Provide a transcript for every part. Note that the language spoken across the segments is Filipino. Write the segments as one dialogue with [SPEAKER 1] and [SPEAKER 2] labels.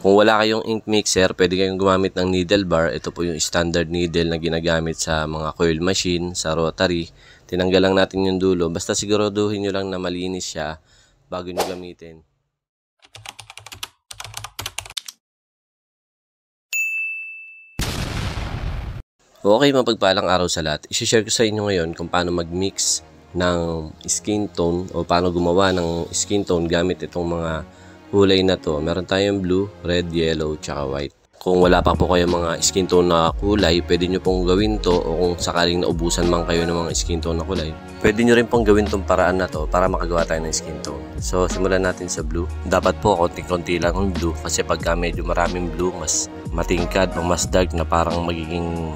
[SPEAKER 1] Kung wala kayong ink mixer, pwede kayong gumamit ng needle bar. Ito po yung standard needle na ginagamit sa mga coil machine, sa rotary. Tinanggal lang natin yung dulo. Basta siguraduhin nyo lang na malinis siya bago nyo gamitin. Okay, mapagpalang araw sa lahat. I-share ko sa inyo ngayon kung paano mag-mix ng skin tone o paano gumawa ng skin tone gamit itong mga kulay na to. Meron tayong blue, red, yellow, tsaka white. Kung wala pa po kayong mga skin tone na kulay, pwede nyo pong gawin to, o kung sakaling naubusan man kayo ng mga skin tone na kulay, pwede nyo rin pong gawin tong paraan na to para makagawa tayo ng skin tone. So simulan natin sa blue. Dapat po konti-konti lang yung blue kasi pagka medyo maraming blue, mas matingkad o mas dark na parang magiging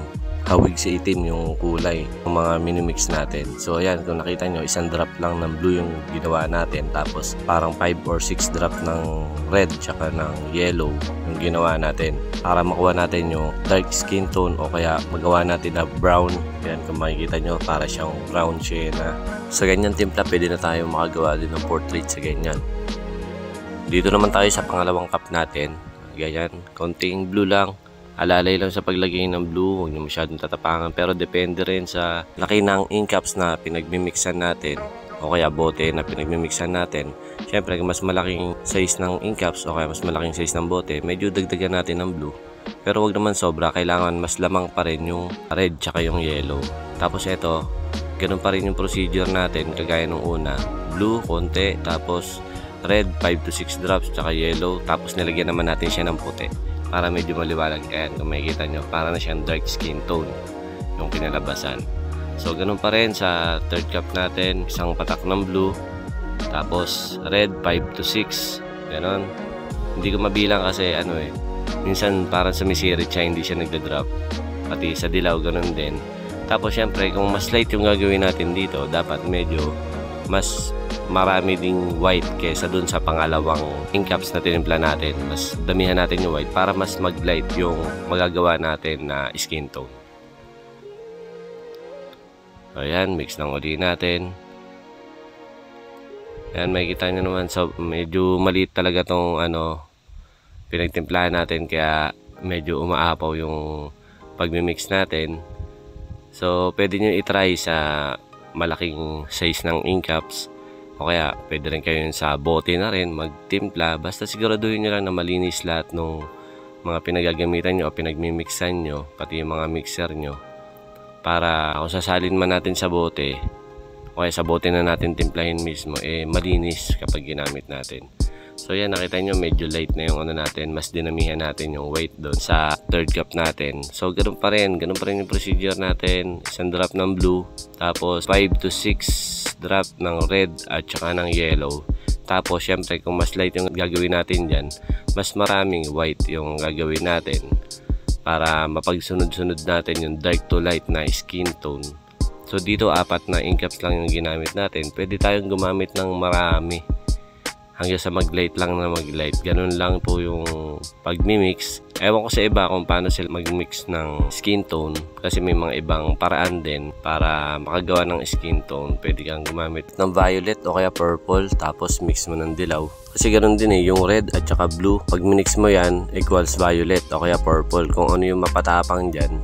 [SPEAKER 1] hawig sa itim yung kulay ng mga minimix natin. So ayan, kung nakita nyo, isang drop lang ng blue yung ginawa natin, tapos parang 5 or 6 drop ng red tsaka ng yellow yung ginawa natin para makuha natin yung dark skin tone o kaya magawa natin na brown. Ayan, kung makikita nyo, para siyang brown sienna. Sa ganyan timpla, pwede na tayo makagawa din ng portrait sa ganyan. Dito naman tayo sa pangalawang cup natin. Ganyan, konting blue lang. Alalay lang sa paglagay ng blue, huwag nyo masyadong tatapangan, pero depende rin sa laki ng ink caps na pinagmimixan natin o kaya bote na pinagmimixan natin. Siyempre, mas malaking size ng ink caps o kaya mas malaking size ng bote, medyo dagdagan natin ng blue. Pero huwag naman sobra, kailangan mas lamang pa rin yung red tsaka yung yellow. Tapos ito, ganun pa rin yung procedure natin kagaya nung una. Blue, konti, tapos red, 5 to 6 drops, tsaka yellow, tapos nilagyan naman natin siya ng puti para medyo maliwalag. Ayan, kung makikita nyo, para na siyang dark skin tone yung kinalabasan. So ganun pa rin sa third cup natin, isang patak ng blue, tapos red 5 to 6, ganun. Hindi ko mabilang kasi minsan parang sumisirit siya, hindi siya nagda-drop, pati sa dilaw ganun din. Tapos syempre, kung mas light yung gagawin natin dito, dapat medyo mas marami ding white kesa dun sa pangalawang ink caps na tinimpla natin. Mas damihan natin yung white para mas mag-light yung magagawa natin na skin tone. Ayan, mix lang ulit natin. Ayan, makikita nyo naman, so medyo maliit talaga tong pinagtimplahan natin, kaya medyo umaapaw yung pagmimix natin. So pwede nyo itry sa malaking size ng ink caps, o kaya pwede rin kayo sa bote na rin magtimpla. Basta siguraduhin nyo lang na malinis lahat ng mga pinagagamitan nyo o pinagmimixan nyo, pati yung mga mixer nyo, para kung sasalin man natin sa bote o kaya sa bote na natin timplahin mismo, malinis kapag ginamit natin. So yan, nakita nyo medyo light na yung natin, mas dinamihan natin yung weight doon sa third cup natin. So ganun pa rin yung procedure natin. Isang drop ng blue, tapos 5 to 6 drop ng red at saka ng yellow. Tapos syempre, kung mas light yung gagawin natin dyan, mas maraming white yung gagawin natin para mapagsunod-sunod natin yung dark to light na skin tone. So dito 4 na ink caps lang yung ginamit natin. Pwede tayong gumamit ng marami hanggang sa mag-light lang na mag-light. Ganun lang po yung pag-mix. Ewan ko sa iba kung paano sila mag-mix ng skin tone, kasi may mga ibang paraan din para makagawa ng skin tone. Pwede kang gumamit ng violet o kaya purple, tapos mix mo ng dilaw. Kasi ganun din yung red at saka blue. Pag minix mo yan, equals violet o kaya purple. Kung ano yung mapatapang dyan,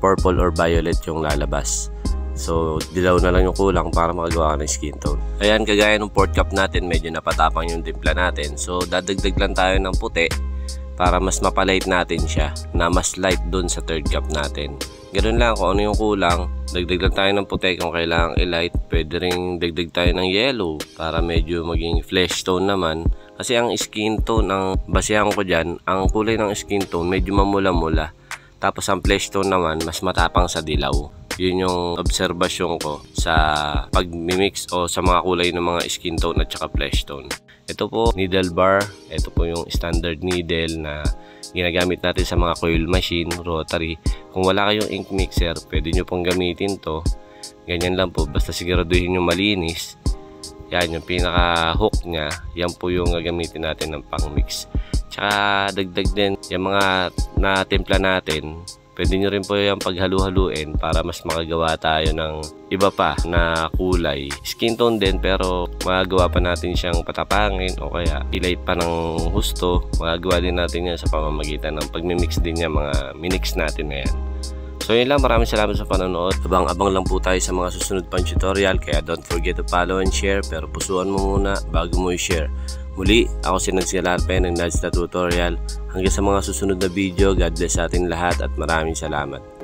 [SPEAKER 1] purple or violet yung lalabas. So, dilaw na lang yung kulang para makagawa ka ng skin tone. Ayan, kagaya ng fourth cup natin, medyo napatapang yung timpla natin. So, dadagdag lang tayo ng puti para mas mapalight natin siya, na mas light dun sa third cup natin. Ganun lang, kung ano yung kulang, dagdag lang tayo ng puti kung kailangan i-light. Pwede rin dagdag tayo ng yellow para medyo maging flesh tone naman. Kasi ang skin tone, ang basehan ko dyan, ang kulay ng skin tone medyo mamula-mula. Tapos ang flesh tone naman, mas matapang sa dilaw. Yun yung obserbasyon ko sa pag-mix o sa mga kulay ng mga skin tone at saka flesh tone. Ito po, needle bar. Ito po yung standard needle na ginagamit natin sa mga coil machine, rotary. Kung wala kayong ink mixer, pwede nyo pong gamitin to. Ganyan lang po, basta siguraduhin nyo malinis. Yan, yung pinaka-hook nya, yan po yung gagamitin natin ng pang-mix. Tsaka dagdag din, yung mga na-timpla natin, Pwede nyo rin po yung paghalu-haluin para mas makagawa tayo ng iba pa na kulay. Skin tone din pero magagawa pa natin siyang patapangin o kaya ilay pa ng husto. Magagawa din natin yan sa pamamagitan ng pagmimix din yan, mga minix natin na yan. So yun lang, maraming salamat sa panonood. Abang-abang lang po tayo sa mga susunod pang tutorial, kaya don't forget to follow and share, pero pusuan mo muna bago mo i-share. Muli, ako si Nagsilarpe ng Nads Tutorial. Hanggang sa mga susunod na video, God bless sa ating lahat at maraming salamat.